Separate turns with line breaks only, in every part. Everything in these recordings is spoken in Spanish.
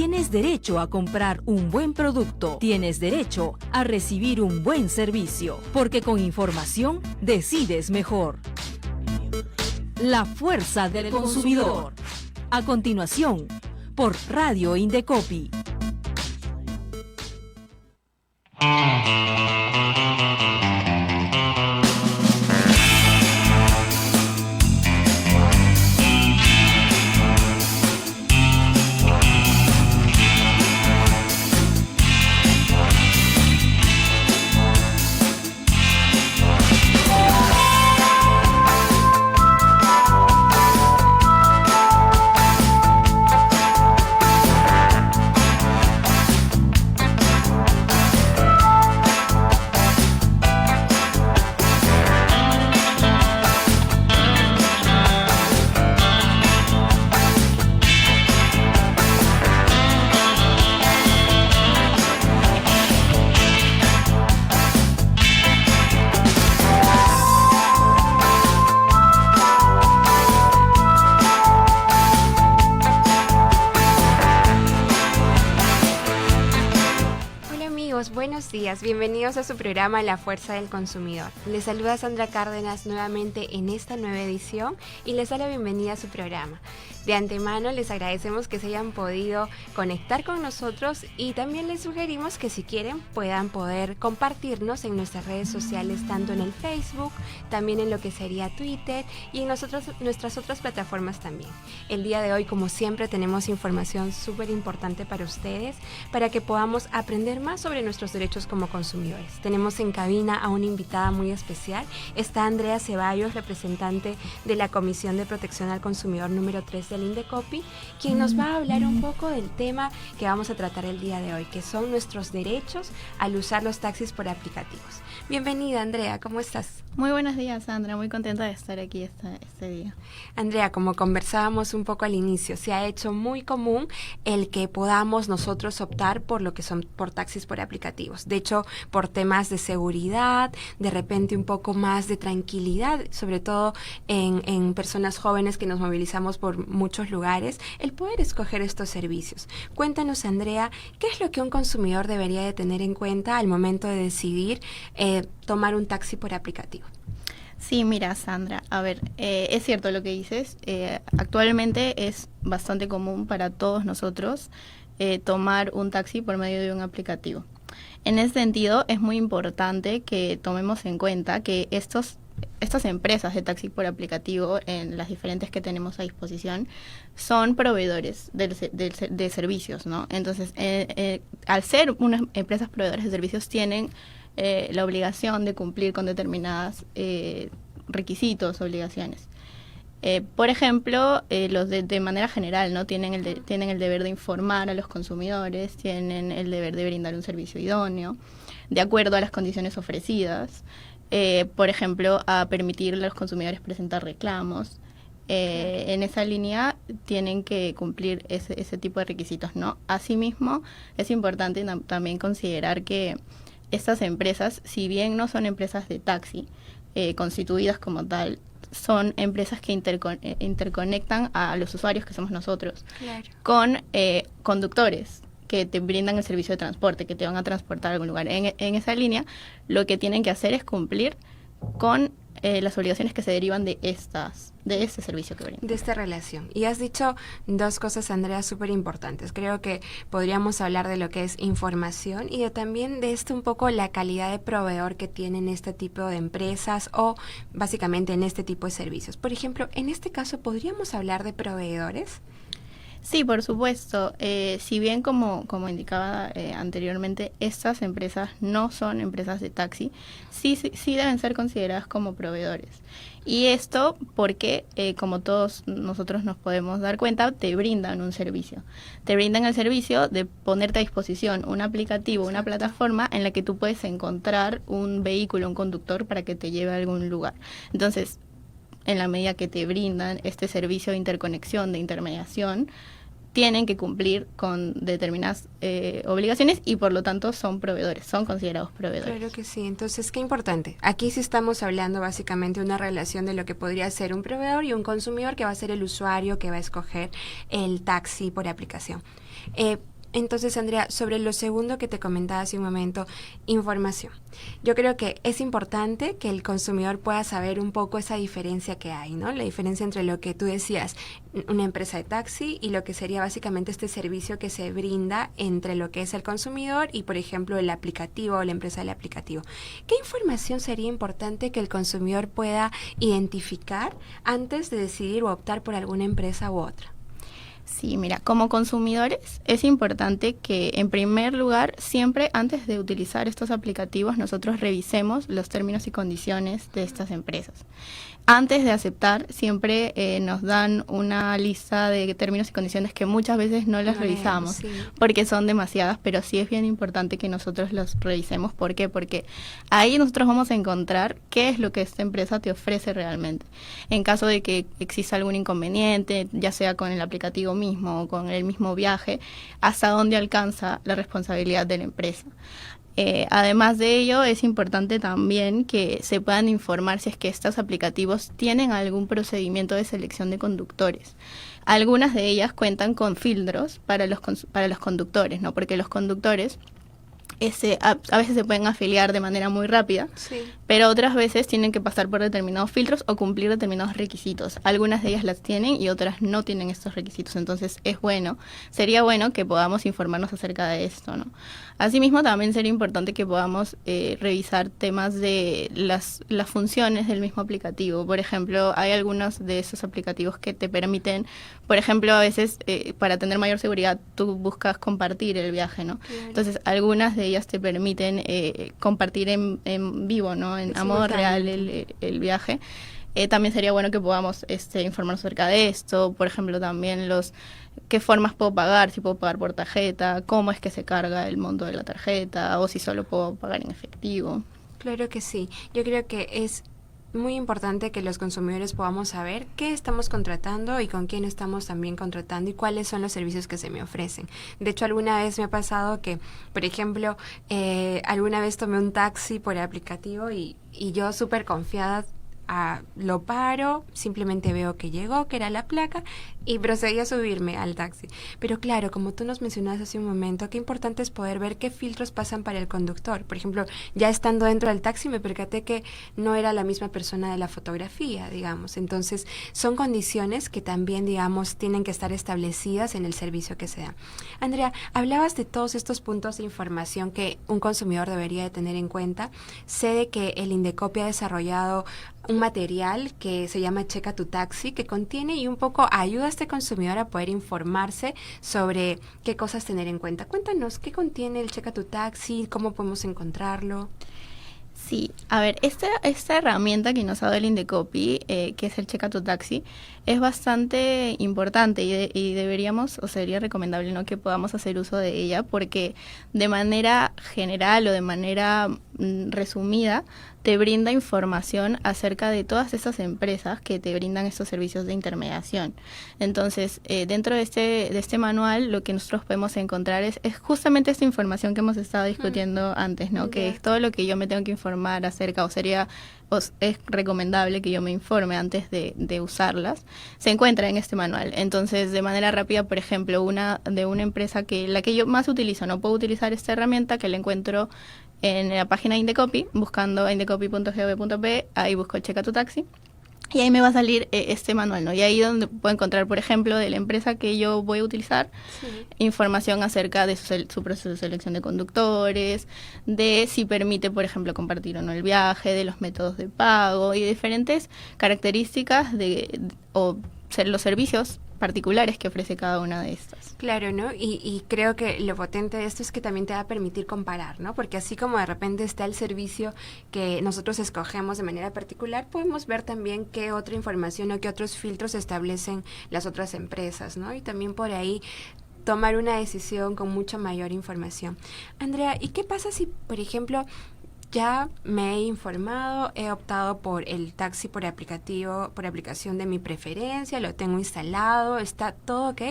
Tienes derecho a comprar un buen producto. Tienes derecho a recibir un buen servicio. Porque con información decides mejor. La fuerza del consumidor. A continuación, por Radio Indecopi.
Buenos días, bienvenidos a su programa La Fuerza del Consumidor. Les saluda Sandra Cárdenas nuevamente en esta nueva edición y les da la bienvenida a su programa. De antemano les agradecemos que se hayan podido conectar con nosotros y también les sugerimos que si quieren puedan poder compartirnos en nuestras redes sociales, tanto en el Facebook, también en lo que sería Twitter y en nuestras otras plataformas también. El día de hoy, como siempre, tenemos información súper importante para ustedes, para que podamos aprender más sobre nuestros derechos como consumidores. Tenemos en cabina a una invitada muy especial. Está Andrea Ceballos, representante de la Comisión de Protección al Consumidor número 3 del Indecopi, quien nos va a hablar un poco del tema que vamos a tratar el día de hoy, que son nuestros derechos al usar los taxis por aplicativos. Bienvenida, Andrea, ¿cómo estás?
Muy buenos días, Sandra, muy contenta de estar aquí este día.
Andrea, como conversábamos un poco al inicio, se ha hecho muy común el que podamos nosotros optar por lo que son por taxis por aplicativos. De hecho, por temas de seguridad, de repente un poco más de tranquilidad, sobre todo en personas jóvenes que nos movilizamos por muchos lugares, el poder escoger estos servicios. Cuéntanos, Andrea, ¿qué es lo que un consumidor debería de tener en cuenta al momento de decidir tomar un taxi por aplicativo?
Sí, mira, Sandra, a ver, es cierto lo que dices. Actualmente es bastante común para todos nosotros tomar un taxi por medio de un aplicativo. En ese sentido, es muy importante que tomemos en cuenta que estas empresas de taxi por aplicativo, en las diferentes que tenemos a disposición, son proveedores de servicios, ¿no? Entonces, al ser unas empresas proveedores de servicios, tienen la obligación de cumplir con determinadas requisitos, obligaciones. Por ejemplo, los de manera general, ¿no? Tienen el deber de informar a los consumidores, tienen el deber de brindar un servicio idóneo, de acuerdo a las condiciones ofrecidas. Por ejemplo, a permitir a los consumidores presentar reclamos. En esa línea tienen que cumplir ese tipo de requisitos, ¿no? Asimismo, es importante también considerar que estas empresas, si bien no son empresas de taxi constituidas como tal, son empresas que interconectan a los usuarios, que somos nosotros, claro, con conductores que te brindan el servicio de transporte, que te van a transportar a algún lugar. En esa línea, lo que tienen que hacer es cumplir con las obligaciones que se derivan de este servicio que brindan.
De esta relación. Y has dicho dos cosas, Andrea, súper importantes. Creo que podríamos hablar de lo que es información y también de un poco la calidad de proveedor que tienen este tipo de empresas o básicamente en este tipo de servicios. Por ejemplo, en este caso, ¿podríamos hablar de proveedores?
Sí, por supuesto. Si bien, como indicaba anteriormente, estas empresas no son empresas de taxi, sí deben ser consideradas como proveedores. Y esto porque, como todos nosotros nos podemos dar cuenta, te brindan un servicio. Te brindan el servicio de ponerte a disposición un aplicativo, una plataforma en la que tú puedes encontrar un vehículo, un conductor para que te lleve a algún lugar. Entonces, en la medida que te brindan este servicio de interconexión, de intermediación, tienen que cumplir con determinadas obligaciones y por lo tanto son proveedores, son considerados proveedores.
Claro que sí, entonces qué importante. Aquí sí estamos hablando básicamente de una relación de lo que podría ser un proveedor y un consumidor, que va a ser el usuario que va a escoger el taxi por aplicación. Entonces, Andrea, sobre lo segundo que te comentaba hace un momento, información. Yo creo que es importante que el consumidor pueda saber un poco esa diferencia que hay, ¿no? La diferencia entre lo que tú decías, una empresa de taxi, y lo que sería básicamente este servicio que se brinda entre lo que es el consumidor y, por ejemplo, el aplicativo o la empresa del aplicativo. ¿Qué información sería importante que el consumidor pueda identificar antes de decidir o optar por alguna empresa u otra?
Sí, mira, como consumidores es importante que en primer lugar, siempre antes de utilizar estos aplicativos, nosotros revisemos los términos y condiciones de estas empresas. Antes de aceptar, siempre nos dan una lista de términos y condiciones que muchas veces no las revisamos, sí, porque son demasiadas, pero sí es bien importante que nosotros las revisemos. ¿Por qué? Porque ahí nosotros vamos a encontrar qué es lo que esta empresa te ofrece realmente. En caso de que exista algún inconveniente, ya sea con el aplicativo mismo o con el mismo viaje, hasta dónde alcanza la responsabilidad de la empresa. Además de ello, es importante también que se puedan informar si es que estos aplicativos tienen algún procedimiento de selección de conductores. Algunas de ellas cuentan con filtros para los conductores, ¿no? Porque los conductores a veces se pueden afiliar de manera muy rápida, sí, pero otras veces tienen que pasar por determinados filtros o cumplir determinados requisitos. Algunas de ellas las tienen y otras no tienen estos requisitos, entonces sería bueno que podamos informarnos acerca de esto, ¿no? Asimismo, también sería importante que podamos revisar temas de las funciones del mismo aplicativo. Por ejemplo, hay algunos de esos aplicativos que te permiten, por ejemplo, a veces para tener mayor seguridad, tú buscas compartir el viaje, ¿no? Claro. Entonces, algunas de ellas te permiten compartir en vivo, ¿no? A modo real el viaje. También sería bueno que podamos informarnos acerca de esto. Por ejemplo, también qué formas puedo pagar, si puedo pagar por tarjeta, cómo es que se carga el monto de la tarjeta o si solo puedo pagar en efectivo.
Claro que sí. Yo creo que es muy importante que los consumidores podamos saber qué estamos contratando y con quién estamos también contratando y cuáles son los servicios que se me ofrecen. De hecho, alguna vez me ha pasado que, por ejemplo, alguna vez tomé un taxi por el aplicativo y yo súper confiada lo paro, simplemente veo que llegó, que era la placa, y procedí a subirme al taxi. Pero claro, como tú nos mencionabas hace un momento, qué importante es poder ver qué filtros pasan para el conductor. Por ejemplo, ya estando dentro del taxi me percaté que no era la misma persona de la fotografía, digamos. Entonces, son condiciones que también, digamos, tienen que estar establecidas en el servicio que se da. Andrea, hablabas de todos estos puntos de información que un consumidor debería de tener en cuenta. Sé de que el Indecopi ha desarrollado un material que se llama Checa tu Taxi, que contiene y un poco ayuda a este consumidor a poder informarse sobre qué cosas tener en cuenta. Cuéntanos, ¿qué contiene el Checa tu Taxi? ¿Cómo podemos encontrarlo?
Sí, a ver, esta herramienta que nos ha dado el Indecopi, que es el Checa tu Taxi, es bastante importante y deberíamos, o sería recomendable, ¿no?, que podamos hacer uso de ella, porque de manera general o de manera resumida te brinda información acerca de todas esas empresas que te brindan estos servicios de intermediación. Entonces, dentro de este manual, lo que nosotros podemos encontrar es justamente esta información que hemos estado discutiendo antes, ¿no? Que es todo lo que yo me tengo que informar acerca, es recomendable que yo me informe antes de usarlas, se encuentra en este manual. Entonces, de manera rápida, por ejemplo, una empresa la que yo más utilizo, no puedo utilizar esta herramienta que la encuentro en la página de Indecopi, buscando indecopi.gov.pe, ahí busco Checa tu Taxi, y ahí me va a salir este manual, ¿no? Y ahí donde puedo encontrar, por ejemplo, de la empresa que yo voy a utilizar, sí, información acerca de su proceso de selección de conductores, de si permite, por ejemplo, compartir o no el viaje, de los métodos de pago y diferentes características o los servicios particulares que ofrece cada una de estas.
Claro, ¿no? Y creo que lo potente de esto es que también te va a permitir comparar, ¿no? Porque así como de repente está el servicio que nosotros escogemos de manera particular, podemos ver también qué otra información o qué otros filtros establecen las otras empresas, ¿no? Y también por ahí tomar una decisión con mucha mayor información. Andrea, ¿y qué pasa si, por ejemplo, ya me he informado, he optado por el taxi por aplicación de mi preferencia, lo tengo instalado, está todo ok,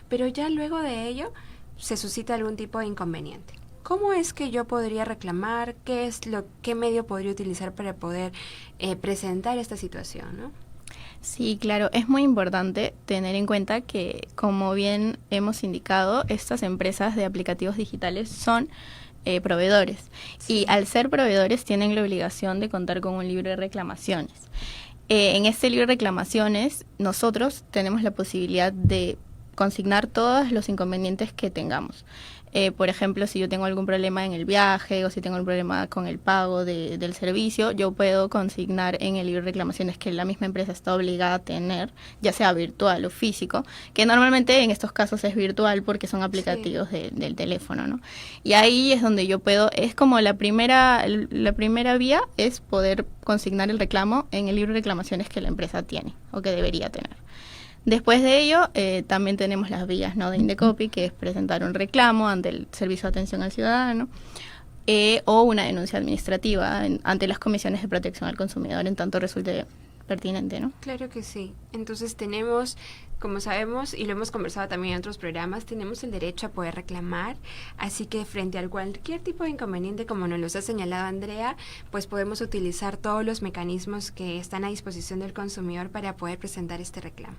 pero ya luego de ello se suscita algún tipo de inconveniente? ¿Cómo es que yo podría reclamar? ¿Qué medio podría utilizar para poder presentar esta situación, ¿no?
Sí, claro, es muy importante tener en cuenta que, como bien hemos indicado, estas empresas de aplicativos digitales son proveedores, y al ser proveedores tienen la obligación de contar con un libro de reclamaciones. En este libro de reclamaciones nosotros tenemos la posibilidad de consignar todos los inconvenientes que tengamos. Por ejemplo, si yo tengo algún problema en el viaje o si tengo algún problema con el pago del servicio, yo puedo consignar en el libro de reclamaciones que la misma empresa está obligada a tener, ya sea virtual o físico, que normalmente en estos casos es virtual porque son aplicativos del teléfono, ¿no? Y ahí es donde yo puedo, es como la primera vía es poder consignar el reclamo en el libro de reclamaciones que la empresa tiene o que debería tener. Después de ello, también tenemos las vías, ¿no?, de Indecopi, que es presentar un reclamo ante el Servicio de Atención al Ciudadano o una denuncia administrativa ante las comisiones de protección al consumidor, en tanto resulte pertinente, ¿no?
Claro que sí. Entonces tenemos, como sabemos y lo hemos conversado también en otros programas, tenemos el derecho a poder reclamar, así que frente a cualquier tipo de inconveniente, como nos los ha señalado Andrea, pues podemos utilizar todos los mecanismos que están a disposición del consumidor para poder presentar este reclamo.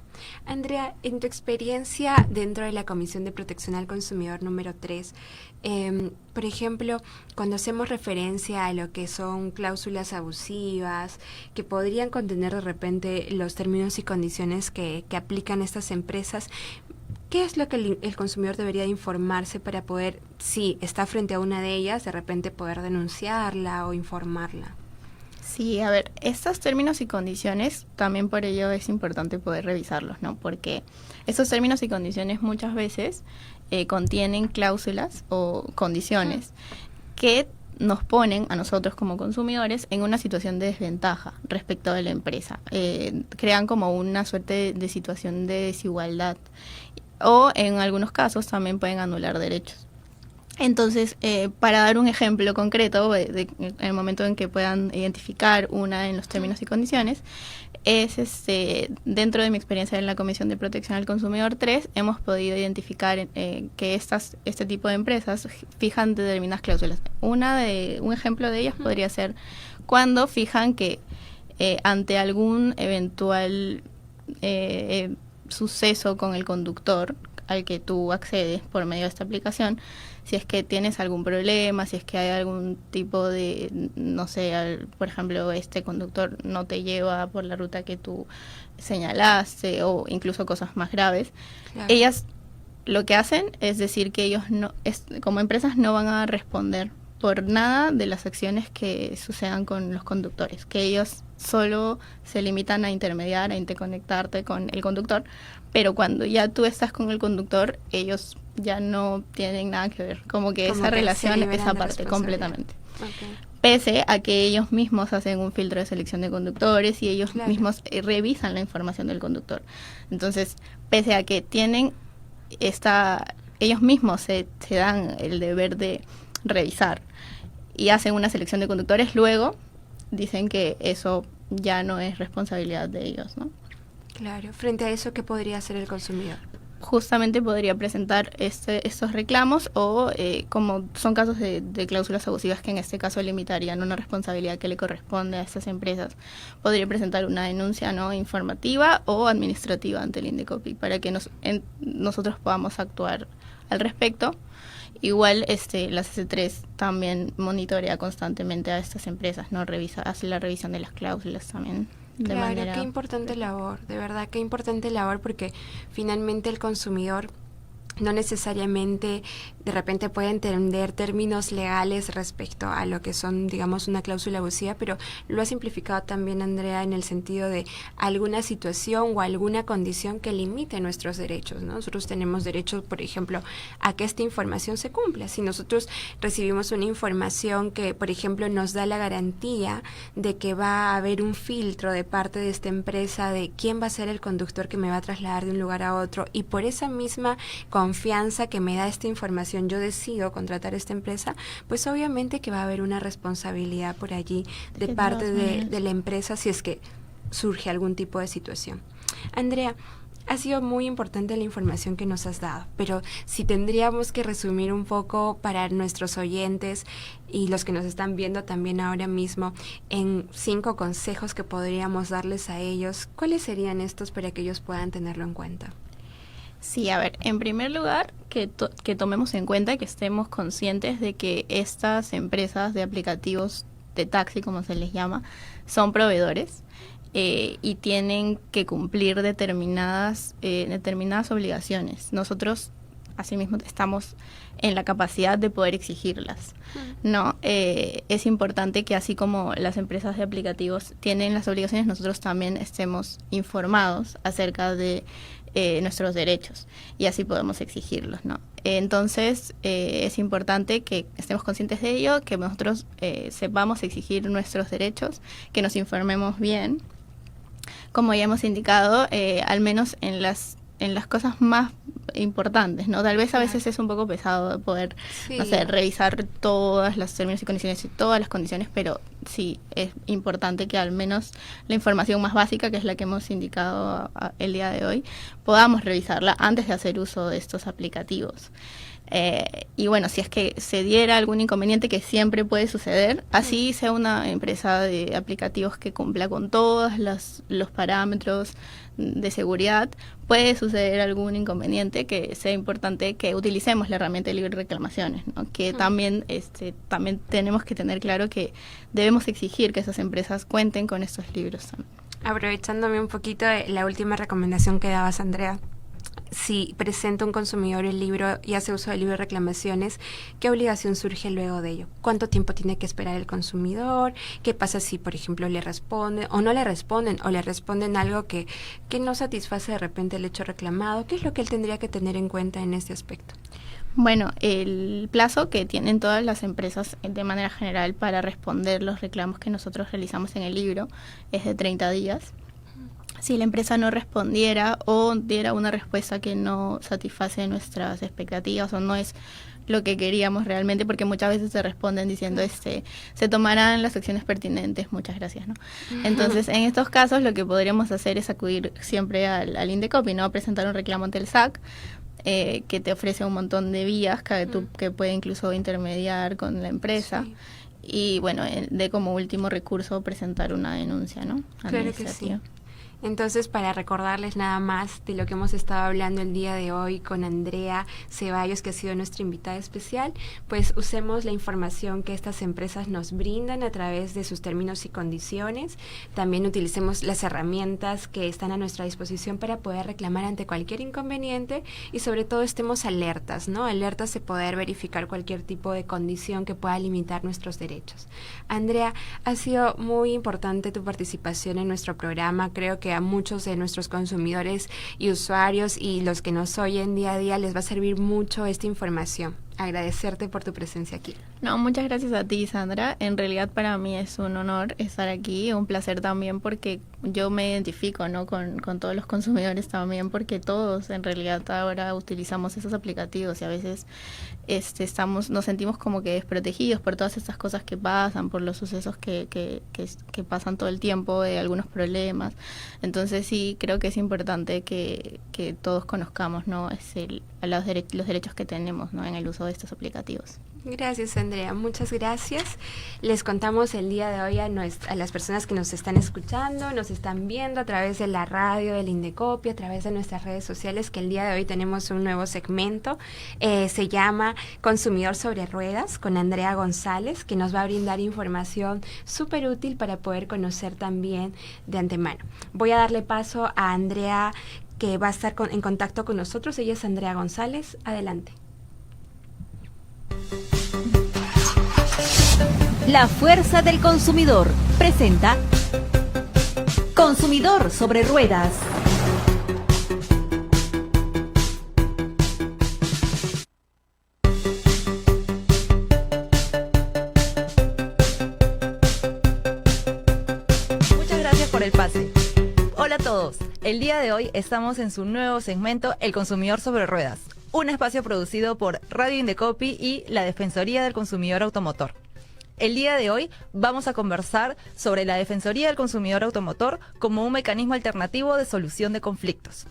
Andrea, en tu experiencia dentro de la Comisión de Protección al Consumidor número 3, por ejemplo, cuando hacemos referencia a lo que son cláusulas abusivas, que podrían contener de repente los términos y condiciones que aplican estas empresas, ¿qué es lo que el consumidor debería de informarse para poder, si está frente a una de ellas, de repente poder denunciarla o informarla?
Sí, a ver, estos términos y condiciones, también por ello es importante poder revisarlos, ¿no? Porque estos términos y condiciones muchas veces contienen cláusulas o condiciones que nos ponen a nosotros como consumidores en una situación de desventaja respecto a la empresa. Crean como una suerte de situación de desigualdad o en algunos casos también pueden anular derechos. Entonces, para dar un ejemplo concreto en el momento en que puedan identificar una en los términos y condiciones, es dentro de mi experiencia en la Comisión de Protección al Consumidor 3, hemos podido identificar que este tipo de empresas fijan determinadas cláusulas. Un ejemplo de ellas podría ser cuando fijan que ante algún eventual suceso con el conductor al que tú accedes por medio de esta aplicación, si es que tienes algún problema, si es que hay algún tipo de, no sé, por ejemplo, este conductor no te lleva por la ruta que tú señalaste o incluso cosas más graves, claro, ellas lo que hacen es decir que ellos como empresas no van a responder por nada de las acciones que sucedan con los conductores, que ellos solo se limitan a intermediar, a interconectarte con el conductor, pero cuando ya tú estás con el conductor, ellos ya no tienen nada que ver, como que esa relación es aparte completamente. Okay. Pese a que ellos mismos hacen un filtro de selección de conductores y ellos mismos revisan la información del conductor. Entonces, pese a que tienen ellos mismos se dan el deber de revisar y hacen una selección de conductores, luego dicen que eso ya no es responsabilidad de ellos, ¿no?
Claro, frente a eso, ¿qué podría hacer el consumidor?
Justamente podría presentar estos reclamos o como son casos de cláusulas abusivas que en este caso limitarían una responsabilidad que le corresponde a estas empresas, podría presentar una denuncia no informativa o administrativa ante el Indecopi para que nosotros podamos actuar al respecto. Igual la CC3 también monitorea constantemente a estas empresas, no hace la revisión de las cláusulas también.
Claro, qué importante labor, de verdad, qué importante labor, porque finalmente el consumidor no necesariamente de repente puede entender términos legales respecto a lo que son, digamos, una cláusula abusiva, pero lo ha simplificado también Andrea en el sentido de alguna situación o alguna condición que limite nuestros derechos, ¿no? Nosotros tenemos derecho, por ejemplo, a que esta información se cumpla. Si nosotros recibimos una información que, por ejemplo, nos da la garantía de que va a haber un filtro de parte de esta empresa de quién va a ser el conductor que me va a trasladar de un lugar a otro, y por esa misma confianza que me da esta información yo decido contratar esta empresa, pues obviamente que va a haber una responsabilidad por allí de parte de la empresa si es que surge algún tipo de situación. Andrea, Ha sido muy importante la información que nos has dado, pero si tendríamos que resumir un poco para nuestros oyentes y los que nos están viendo también ahora mismo en 5 consejos que podríamos darles a ellos, ¿cuáles serían estos para que ellos puedan tenerlo en cuenta?
Sí, a ver, en primer lugar, que tomemos en cuenta, que estemos conscientes de que estas empresas de aplicativos de taxi, como se les llama, son proveedores. Y tienen que cumplir determinadas obligaciones. Nosotros, asimismo, estamos en la capacidad de poder exigirlas, ¿no? Es importante que así como las empresas de aplicativos tienen las obligaciones, nosotros también estemos informados acerca de nuestros derechos y así podemos exigirlos, ¿no? Entonces, es importante que estemos conscientes de ello, que nosotros sepamos exigir nuestros derechos, que nos informemos bien. Como ya hemos indicado, al menos en las cosas más importantes, ¿no? Tal vez a veces es un poco pesado poder, no sé, revisar todas las términos y condiciones y todas las condiciones, pero sí es importante que al menos la información más básica, que es la que hemos indicado el día de hoy, podamos revisarla antes de hacer uso de estos aplicativos. Y bueno, si es que se diera algún inconveniente, que siempre puede suceder, así sea una empresa de aplicativos que cumpla con todos los parámetros de seguridad, puede suceder algún inconveniente, que sea importante que utilicemos la herramienta de libre reclamaciones, ¿no? Que también tenemos que tener claro que debemos exigir que esas empresas cuenten con estos libros también.
Aprovechándome un poquito de la última recomendación que dabas, Andrea, si presenta un consumidor el libro y hace uso del libro de reclamaciones, ¿qué obligación surge luego de ello? ¿Cuánto tiempo tiene que esperar el consumidor? ¿Qué pasa si, por ejemplo, le responden o no le responden, o le responden algo que no satisface de repente el hecho reclamado? ¿Qué es lo que él tendría que tener en cuenta en este aspecto?
Bueno, el plazo que tienen todas las empresas de manera general para responder los reclamos que nosotros realizamos en el libro es de 30 días. Si la empresa no respondiera o diera una respuesta que no satisface nuestras expectativas o no es lo que queríamos realmente, porque muchas veces se responden diciendo se tomarán las acciones pertinentes, muchas gracias, ¿no? Entonces, en estos casos lo que podríamos hacer es acudir siempre al Indecopi, ¿no? Presentar un reclamo ante el SAC, que te ofrece un montón de vías que puede incluso intermediar con la empresa. Sí. Y bueno, de como último recurso presentar una denuncia, ¿no?
Claro que sí. Entonces, para recordarles nada más de lo que hemos estado hablando el día de hoy con Andrea Ceballos, que ha sido nuestra invitada especial, pues usemos la información que estas empresas nos brindan a través de sus términos y condiciones. También utilicemos las herramientas que están a nuestra disposición para poder reclamar ante cualquier inconveniente y sobre todo estemos alertas, ¿no? Alertas de poder verificar cualquier tipo de condición que pueda limitar nuestros derechos. Andrea, ha sido muy importante tu participación en nuestro programa. Creo que a muchos de nuestros consumidores y usuarios y los que nos oyen día a día les va a servir mucho esta información. Agradecerte por tu presencia aquí.
No, muchas gracias a ti, Sandra. En realidad para mí es un honor estar aquí, un placer también porque yo me identifico, ¿no? con todos los consumidores también, porque todos en realidad ahora utilizamos esos aplicativos y a veces nos sentimos como que desprotegidos por todas estas cosas que pasan, por los sucesos que pasan todo el tiempo, de algunos problemas. Entonces sí, creo que es importante que todos conozcamos, ¿no? Los derechos que tenemos, ¿no? En el uso de estos aplicativos.
Gracias, Andrea, muchas gracias. Les contamos el día de hoy a las personas que nos están escuchando, nos están viendo a través de la radio, del Indecopi, a través de nuestras redes sociales, que el día de hoy tenemos un nuevo segmento, se llama Consumidor sobre Ruedas, con Andrea González, que nos va a brindar información súper útil para poder conocer también de antemano. Voy a darle paso a Andrea, que va a estar en contacto con nosotros. Ella es Andrea González. Adelante.
La Fuerza del Consumidor presenta Consumidor sobre Ruedas.
Muchas gracias por el pase. Hola a todos. El día de hoy estamos en su nuevo segmento El Consumidor sobre Ruedas, un espacio producido por Radio Indecopi y la Defensoría del Consumidor Automotor. El día de hoy vamos a conversar sobre la Defensoría del Consumidor Automotor como un mecanismo alternativo de solución de conflictos.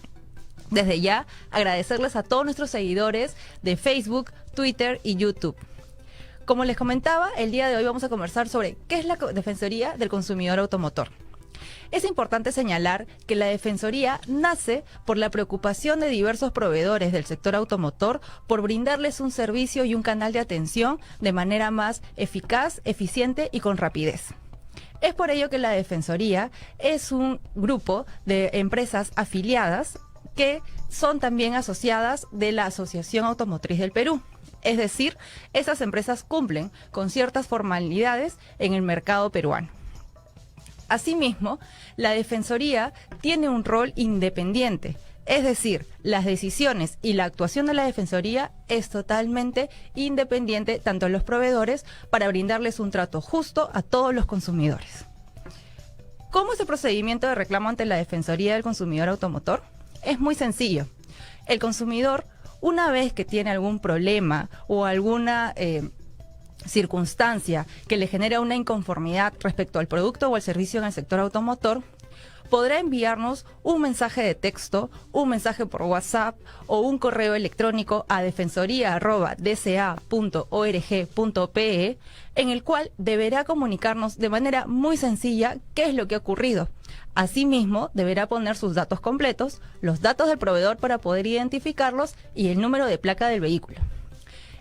Desde ya, agradecerles a todos nuestros seguidores de Facebook, Twitter y YouTube. Como les comentaba, el día de hoy vamos a conversar sobre qué es la Defensoría del Consumidor Automotor. Es importante señalar que la Defensoría nace por la preocupación de diversos proveedores del sector automotor por brindarles un servicio y un canal de atención de manera más eficaz, eficiente y con rapidez. Es por ello que la Defensoría es un grupo de empresas afiliadas que son también asociadas de la Asociación Automotriz del Perú. Es decir, esas empresas cumplen con ciertas formalidades en el mercado peruano. Asimismo, la Defensoría tiene un rol independiente, es decir, las decisiones y la actuación de la Defensoría es totalmente independiente tanto a los proveedores para brindarles un trato justo a todos los consumidores. ¿Cómo es el procedimiento de reclamo ante la Defensoría del Consumidor Automotor? Es muy sencillo. El consumidor, una vez que tiene algún problema o alguna circunstancia que le genera una inconformidad respecto al producto o al servicio en el sector automotor, podrá enviarnos un mensaje de texto, un mensaje por WhatsApp o un correo electrónico a defensoría@dca.org.pe, en el cual deberá comunicarnos de manera muy sencilla qué es lo que ha ocurrido. Asimismo, deberá poner sus datos completos, los datos del proveedor para poder identificarlos y el número de placa del vehículo.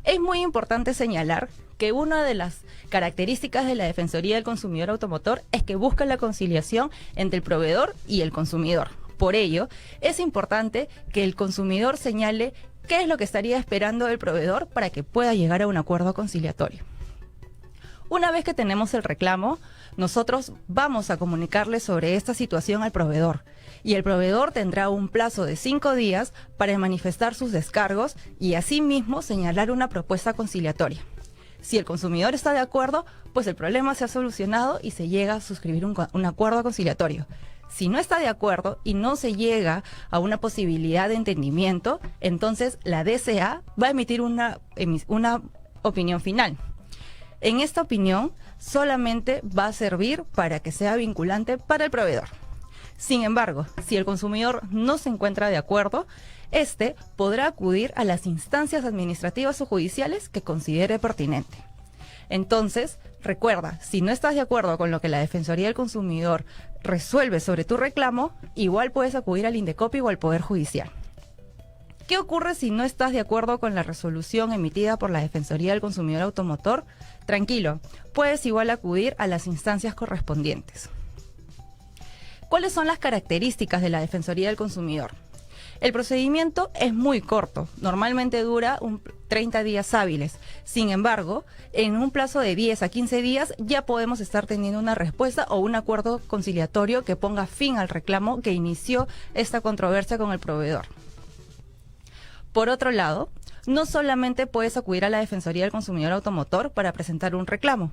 Es muy importante señalar que una de las características de la Defensoría del Consumidor Automotor es que busca la conciliación entre el proveedor y el consumidor. Por ello, es importante que el consumidor señale qué es lo que estaría esperando del proveedor para que pueda llegar a un acuerdo conciliatorio. Una vez que tenemos el reclamo, nosotros vamos a comunicarle sobre esta situación al proveedor y el proveedor tendrá un plazo de 5 días para manifestar sus descargos y asimismo señalar una propuesta conciliatoria. Si el consumidor está de acuerdo, pues el problema se ha solucionado y se llega a suscribir un acuerdo conciliatorio. Si no está de acuerdo y no se llega a una posibilidad de entendimiento, entonces la DCA va a emitir una opinión final. En esta opinión solamente va a servir para que sea vinculante para el proveedor. Sin embargo, si el consumidor no se encuentra de acuerdo, este podrá acudir a las instancias administrativas o judiciales que considere pertinente. Entonces, recuerda, si no estás de acuerdo con lo que la Defensoría del Consumidor resuelve sobre tu reclamo, igual puedes acudir al Indecopi o al Poder Judicial. ¿Qué ocurre si no estás de acuerdo con la resolución emitida por la Defensoría del Consumidor Automotor? Tranquilo, puedes igual acudir a las instancias correspondientes. ¿Cuáles son las características de la Defensoría del Consumidor? El procedimiento es muy corto, normalmente dura 30 días hábiles. Sin embargo, en un plazo de 10 a 15 días ya podemos estar teniendo una respuesta o un acuerdo conciliatorio que ponga fin al reclamo que inició esta controversia con el proveedor. Por otro lado, no solamente puedes acudir a la Defensoría del Consumidor Automotor para presentar un reclamo,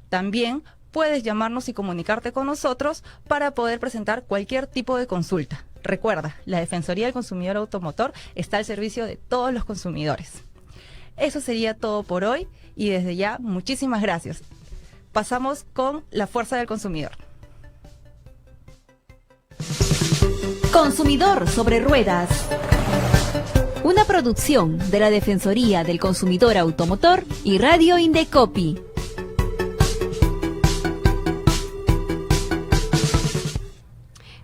también puedes llamarnos y comunicarte con nosotros para poder presentar cualquier tipo de consulta. Recuerda, la Defensoría del Consumidor Automotor está al servicio de todos los consumidores. Eso sería todo por hoy y desde ya, muchísimas gracias. Pasamos con la fuerza del consumidor.
Consumidor sobre ruedas. Una producción de la Defensoría del Consumidor Automotor y Radio Indecopi.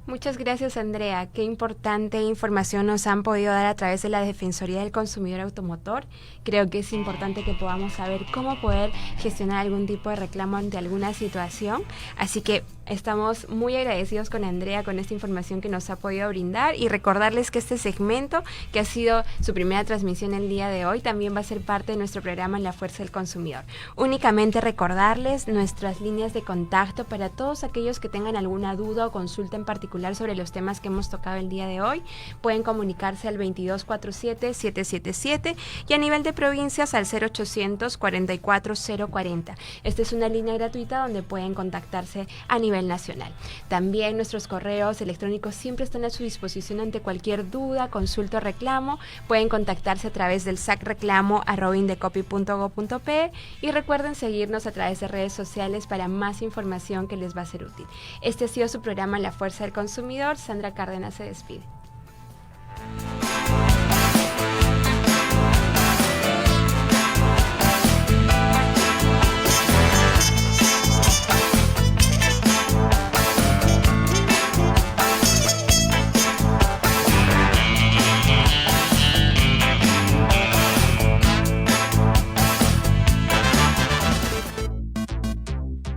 Muchas gracias, Andrea. Qué importante información nos han podido dar a través de la Defensoría del Consumidor Automotor. Creo que es importante que podamos saber cómo poder gestionar algún tipo de reclamo ante alguna situación. Así que estamos muy agradecidos con Andrea con esta información que nos ha podido brindar y recordarles que este segmento, que ha sido su primera transmisión el día de hoy, también va a ser parte de nuestro programa La Fuerza del Consumidor. Únicamente recordarles nuestras líneas de contacto para todos aquellos que tengan alguna duda o consulta en particular sobre los temas que hemos tocado el día de hoy. Pueden comunicarse al 2247-777 y a nivel de provincias al 0800 44 040. Esta es una línea gratuita donde pueden contactarse a nivel nacional. También nuestros correos electrónicos siempre están a su disposición ante cualquier duda, consulta o reclamo. Pueden contactarse a través del sacreclamo@indecopi.go.pe y recuerden seguirnos a través de redes sociales para más información que les va a ser útil. Este ha sido su programa La Fuerza del Consumidor. Sandra Cárdenas se despide.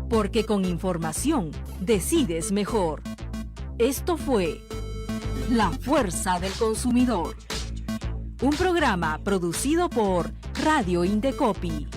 porque con información decides mejor. Esto fue La Fuerza del Consumidor, un programa producido por Radio Indecopi.